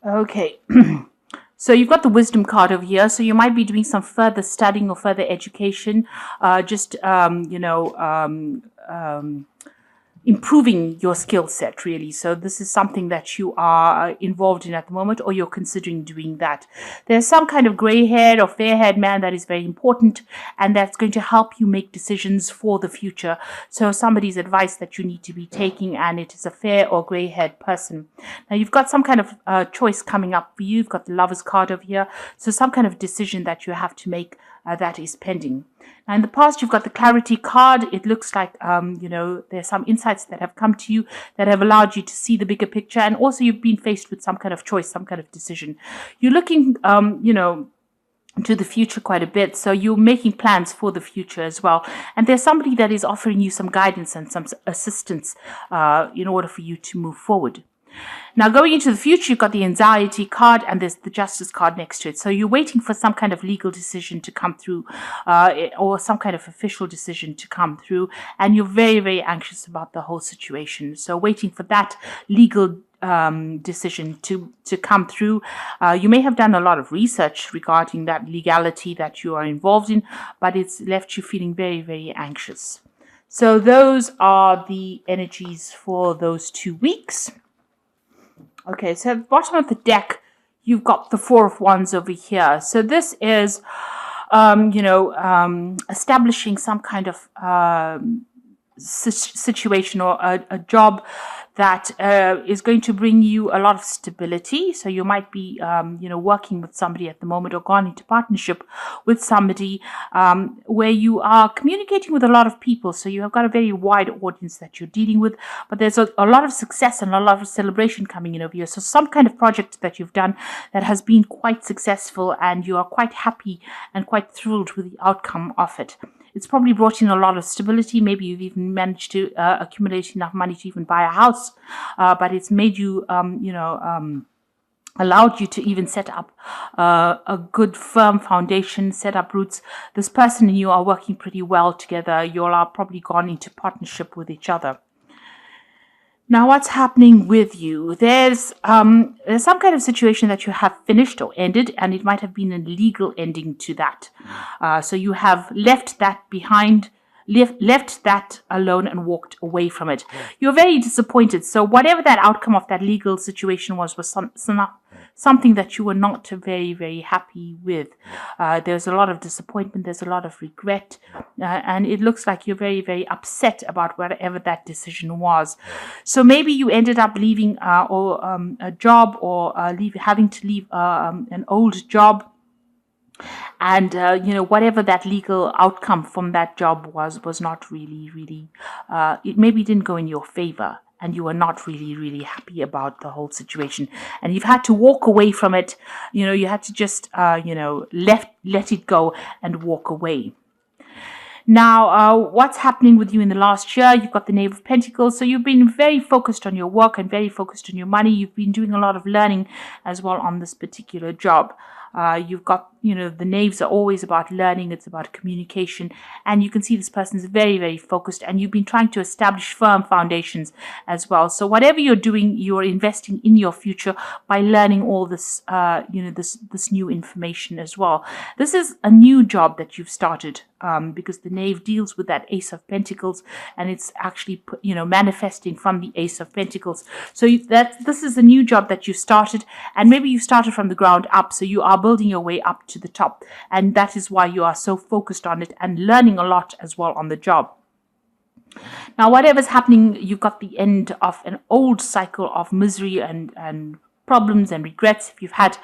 Okay. So you've got the wisdom card over here. So you might be doing some further studying or further education, just improving your skill set, really. So this is something that you are involved in at the moment, or you're considering doing that. There's some kind of gray haired or fair haired man that is very important, and that's going to help you make decisions for the future. So somebody's advice that you need to be taking, and it is a fair or gray haired person. Now you've got some kind of choice coming up for you. You've got the lover's card over here. So some kind of decision that you have to make that is pending. Now, in the past, you've got the clarity card. It looks like, there's some insights that have come to you that have allowed you to see the bigger picture. And also you've been faced with some kind of choice, some kind of decision. You're looking, to the future quite a bit. So you're making plans for the future as well. And there's somebody that is offering you some guidance and some assistance in order for you to move forward. Now, going into the future, you've got the anxiety card and there's the justice card next to it. So you're waiting for some kind of legal decision to come through or some kind of official decision to come through. And you're very, very anxious about the whole situation. So waiting for that legal decision to come through. You may have done a lot of research regarding that legality that you are involved in, but it's left you feeling very, very anxious. So those are the energies for those 2 weeks. Okay, so at the bottom of the deck, you've got the Four of Wands over here. So this is, establishing some kind of situation or a job that is going to bring you a lot of stability. So you might be, working with somebody at the moment or gone into partnership with somebody where you are communicating with a lot of people. So you have got a very wide audience that you're dealing with, but there's a lot of success and a lot of celebration coming in over here. So some kind of project that you've done that has been quite successful and you are quite happy and quite thrilled with the outcome of it. It's probably brought in a lot of stability. Maybe you've even managed to accumulate enough money to even buy a house, but it's made you, allowed you to even set up a good firm foundation, set up roots. This person and you are working pretty well together. You all are probably gone into partnership with each other. Now, what's happening with you? There's some kind of situation that you have finished or ended, and it might have been a legal ending to that. So you have left that behind, left that alone and walked away from it. You're very disappointed. So whatever that outcome of that legal situation was something that you were not very, very happy with. There's a lot of disappointment. There's a lot of regret. And it looks like you're very, very upset about whatever that decision was. So maybe you ended up leaving a job or having to leave an old job. And, whatever that legal outcome from that job was not really, it maybe didn't go in your favor. And you were not really happy about the whole situation. And you've had to walk away from it. You had to just, let it go and walk away. Now, what's happening with you in the last year? You've got the Knave of Pentacles. So you've been very focused on your work and very focused on your money. You've been doing a lot of learning as well on this particular job. You've got, the knaves are always about learning. It's about communication. And you can see this person's very, very focused. And you've been trying to establish firm foundations as well. So whatever you're doing, you're investing in your future by learning all this, this new information as well. This is a new job that you've started. Because the knave deals with that Ace of Pentacles, and it's actually manifesting from the Ace of Pentacles. So this is a new job that you started, and maybe you started from the ground up, so you are building your way up to the top, and that is why you are so focused on it and learning a lot as well on the job. Now, whatever's happening, you've got the end of an old cycle of misery and problems and regrets. If you've had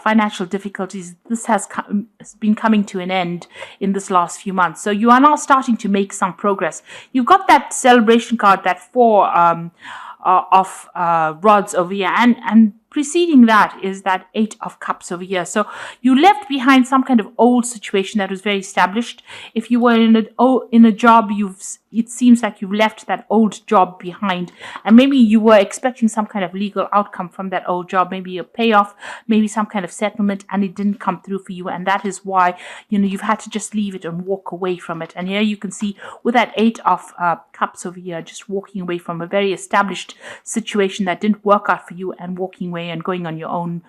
financial difficulties, this has been coming to an end in this last few months. So you are now starting to make some progress. You've got that celebration card, that Four of Rods over here, and preceding that is that Eight of Cups over here. So you left behind some kind of old situation that was very established. If you were in a job, it seems like you've left that old job behind, and maybe you were expecting some kind of legal outcome from that old job, maybe a payoff, maybe some kind of settlement, and it didn't come through for you, and that is why you've had to just leave it and walk away from it. And here you can see with that Eight of Cups over here, just walking away from a very established situation that didn't work out for you and walking away way and going on your own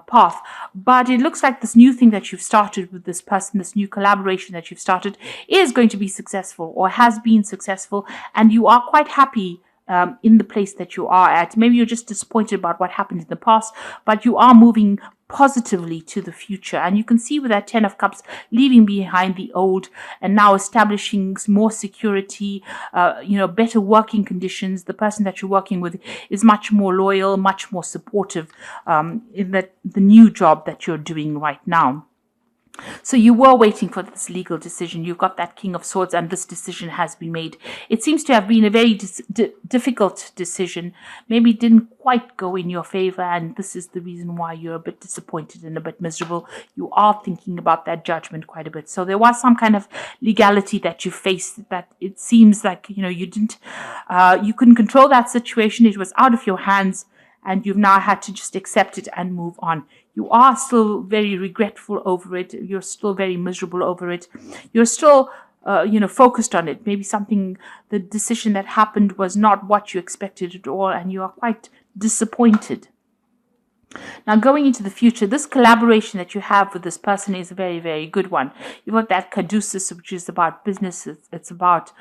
path. But it looks like this new thing that you've started with this person, this new collaboration that you've started, is going to be successful or has been successful, and you are quite happy in the place that you are at. Maybe you're just disappointed about what happened in the past, but you are moving positively to the future. And you can see with that 10 of Cups, leaving behind the old and now establishing more security, better working conditions. The person that you're working with is much more loyal, much more supportive in the new job that you're doing right now. So you were waiting for this legal decision. You've got that King of Swords, and this decision has been made. It seems to have been a very difficult decision. Maybe it didn't quite go in your favor, and this is the reason why you're a bit disappointed and a bit miserable. You are thinking about that judgment quite a bit. So there was some kind of legality that you faced that it seems like, you couldn't control that situation. It was out of your hands, and you've now had to just accept it and move on. You are still very regretful over it. You're still very miserable over it. You're still, focused on it. Maybe the decision that happened was not what you expected at all, and you are quite disappointed. Now, going into the future, this collaboration that you have with this person is a very, very good one. You've got that caduceus, which is about business. It's about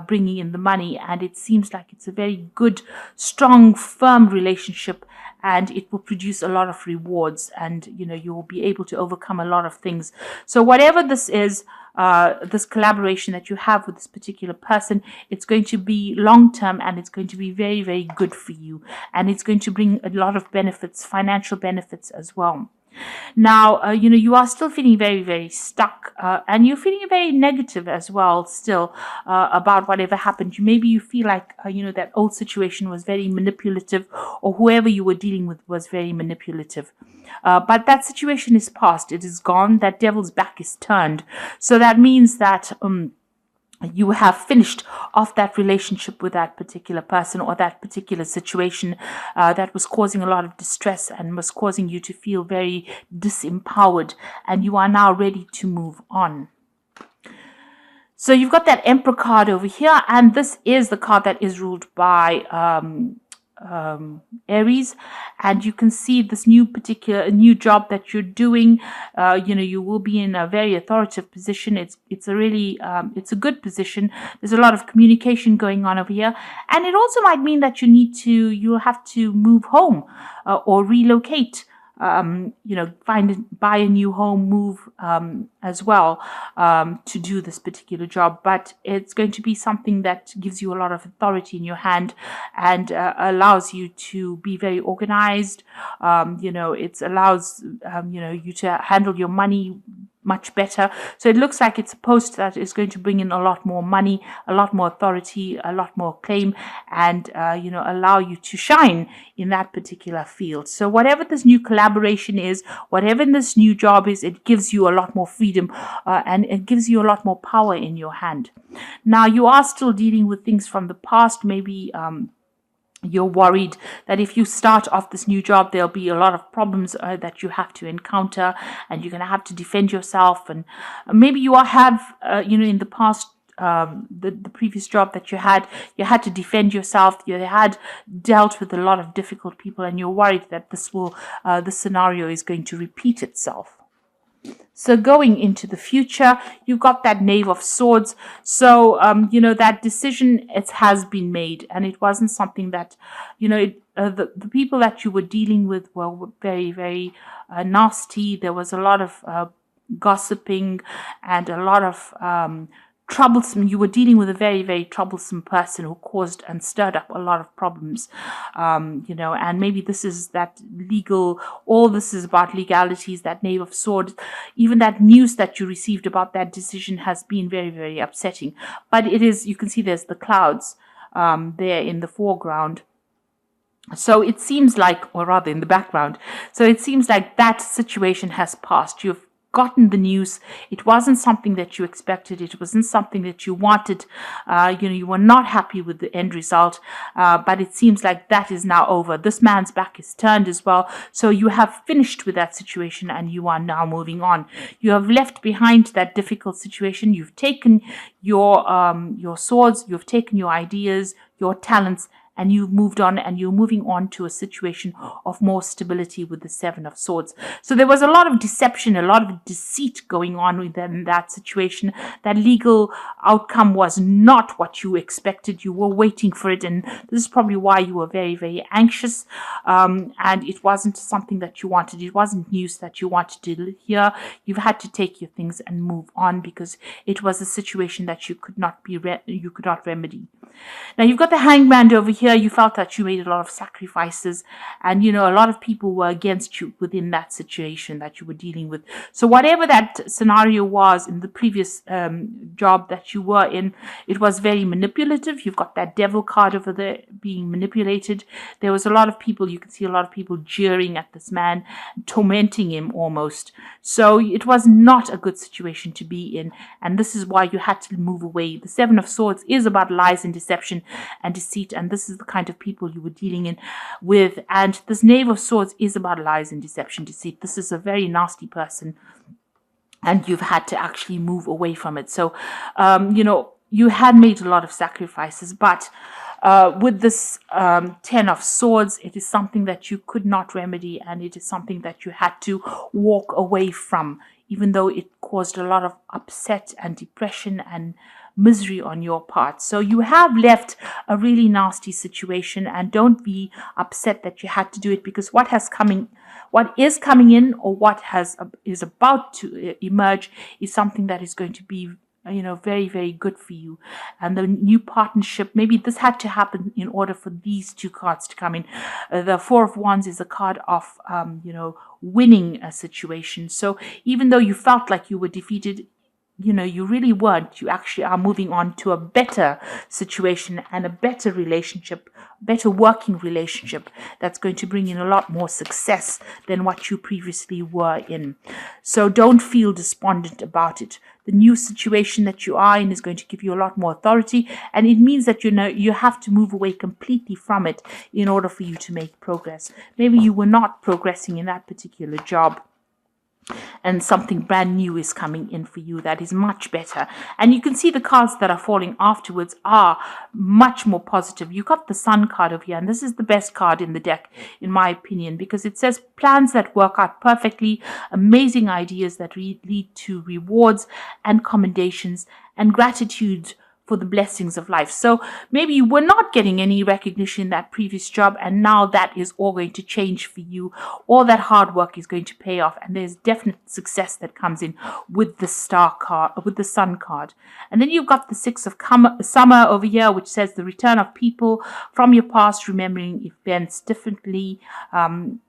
bringing in the money. And it seems like it's a very good, strong, firm relationship. And it will produce a lot of rewards. And, you will be able to overcome a lot of things. So whatever this is, this collaboration that you have with this particular person, it's going to be long-term, and it's going to be very, very good for you. And it's going to bring a lot of benefits, financial benefits as well. Now, you are still feeling very, very stuck, and you're feeling very negative as well still about whatever happened. Maybe you feel like, that old situation was very manipulative, or whoever you were dealing with was very manipulative. But that situation is past. It is gone. That devil's back is turned. So that means that you have finished off that relationship with that particular person or that particular situation that was causing a lot of distress and was causing you to feel very disempowered, and you are now ready to move on. So you've got that Emperor card over here, and this is the card that is ruled by Aries, and you can see this new job that you're doing. You will be in a very authoritative position. It's a really it's a good position. There's a lot of communication going on over here, and it also might mean that you'll have to move home or relocate. Buy a new home, move as well to do this particular job. But it's going to be something that gives you a lot of authority in your hand and allows you to be very organized. It allows, you to handle your money much better. So it looks like it's a post that is going to bring in a lot more money, a lot more authority, a lot more claim, and allow you to shine in that particular field. So whatever this new collaboration is, whatever this new job is, it gives you a lot more freedom and it gives you a lot more power in your hand. Now, you are still dealing with things from the past. Maybe you're worried that if you start off this new job, there'll be a lot of problems that you have to encounter, and you're going to have to defend yourself. And maybe you have, in the past, the previous job that you had to defend yourself. You had dealt with a lot of difficult people, and you're worried that this scenario is going to repeat itself. So going into the future, you've got that Knave of Swords. So, that decision, it has been made, and it wasn't something that, the people that you were dealing with were very, very nasty. There was a lot of gossiping and a lot of troublesome. You were dealing with a very, very troublesome person who caused and stirred up a lot of problems, and maybe this is that legal, all this is about legalities, that Knave of Swords. Even that news that you received about that decision has been very, very upsetting. But it is, you can see there's the clouds there in the foreground. So it seems like, or rather in the background, so it seems like that situation has passed. You've gotten the news. It wasn't something that you expected. It wasn't something that you wanted. You were not happy with the end result, but it seems like that is now over. This man's back is turned as well. So you have finished with that situation, and you are now moving on. You have left behind that difficult situation. You've taken your swords, you've taken your ideas, your talents, and you've moved on, and you're moving on to a situation of more stability with the Seven of Swords. So there was a lot of deception, a lot of deceit going on within that situation. That legal outcome was not what you expected. You were waiting for it, and this is probably why you were very, very anxious, and it wasn't something that you wanted. It wasn't news that you wanted to hear. You've had to take your things and move on because it was a situation that you could not remedy. Now you've got the Hangman over here. You felt that you made a lot of sacrifices, and a lot of people were against you within that situation that you were dealing with. So whatever that scenario was in the previous job that you were in, it was very manipulative. You've got that Devil card over there, being manipulated. There was a lot of people, you can see a lot of people jeering at this man, tormenting him almost. So it was not a good situation to be in, and this is why you had to move away. The Seven of Swords is about lies and deception and deceit, and this is the kind of people you were dealing with. And this Knave of Swords is about lies and deception, deceit. This is a very nasty person, and you've had to actually move away from it. So you had made a lot of sacrifices, but with this Ten of Swords, it is something that you could not remedy, and it is something that you had to walk away from, even though it caused a lot of upset and depression and misery on your part. So you have left a really nasty situation, and don't be upset that you had to do it, because what is coming in, or what is about to emerge, is something that is going to be very, very good for you. And the new partnership, maybe this had to happen in order for these two cards to come in. The Four of Wands is a card of winning a situation. So even though you felt like you were defeated, you really weren't. You actually are moving on to a better situation and a better relationship, better working relationship that's going to bring in a lot more success than what you previously were in. So don't feel despondent about it. The new situation that you are in is going to give you a lot more authority, and it means that you have to move away completely from it in order for you to make progress. Maybe you were not progressing in that particular job, and something brand new is coming in for you that is much better. And you can see the cards that are falling afterwards are much more positive. You got the Sun card over here, and this is the best card in the deck, in my opinion, because it says plans that work out perfectly, amazing ideas that lead to rewards and commendations, and gratitude for the blessings of life. So maybe you were not getting any recognition in that previous job, and now that is all going to change for you. All that hard work is going to pay off, and there's definite success that comes in with the Star card, with the Sun card. And then you've got the Six of Summer over here, which says the return of people from your past, remembering events differently, and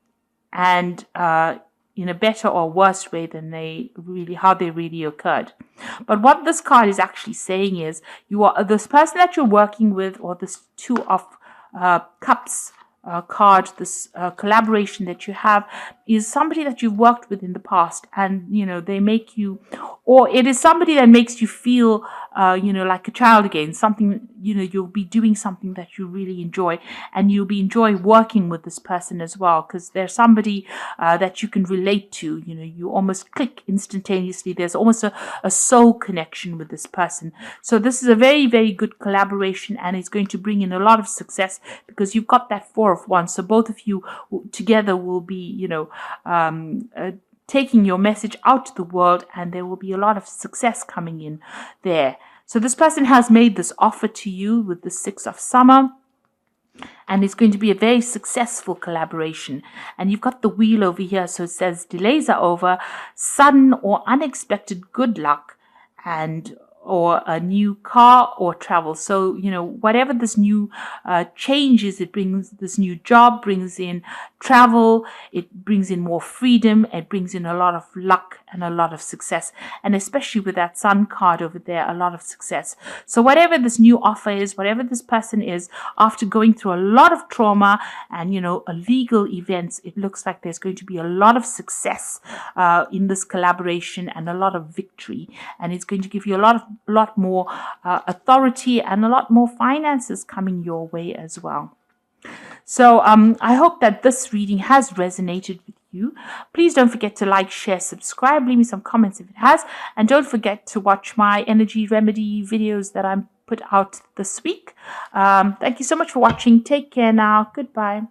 in a better or worse way than how they really occurred. But what this card is actually saying is, you are this person that you're working with, or this Two of Cups card, this collaboration that you have, is somebody that you've worked with in the past, and they make you, or it is somebody that makes you feel like a child again. Something, you'll be doing something that you really enjoy, and you'll be enjoy working with this person as well, because they're somebody that you can relate to. You almost click instantaneously. There's almost a soul connection with this person. So this is a very, very good collaboration, and it's going to bring in a lot of success, because you've got that Four of Wands. So both of you together will be, taking your message out to the world, and there will be a lot of success coming in there. So this person has made this offer to you with the Six of Summer, and it's going to be a very successful collaboration. And you've got the Wheel over here, so it says delays are over, sudden or unexpected good luck, or a new car or travel. So, whatever this new change is, it brings, this new job brings in travel, it brings in more freedom, it brings in a lot of luck and a lot of success. And especially with that Sun card over there, a lot of success. So whatever this new offer is, whatever this person is, after going through a lot of trauma and, illegal events, it looks like there's going to be a lot of success in this collaboration, and a lot of victory. And it's going to give you a lot more authority, and a lot more finances coming your way as well. So I hope that this reading has resonated with you. Please don't forget to like, share, subscribe, leave me some comments if it has, and don't forget to watch my energy remedy videos that I'm putting put out this week. Thank you so much for watching. Take care now. Goodbye.